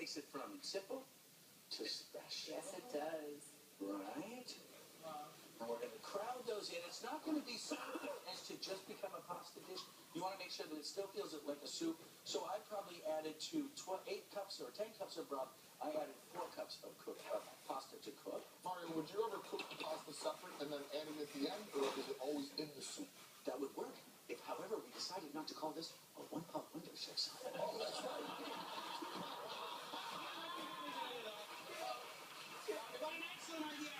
takes it from simple to special. Yes, it does. Right? And we're going to crowd those in. It's not going to be so as to just become a pasta dish. You want to make sure that it still feels like a soup. So I probably added to 8 cups or 10 cups of broth. I added 4 cups of pasta to cook. Mario, would you ever cook the pasta separate and then add it at the end, or is it always in the soup? That would work. If, however, we decided not to call this a one-pot wonder, Chef Simon. Oh, that's right. What an excellent idea.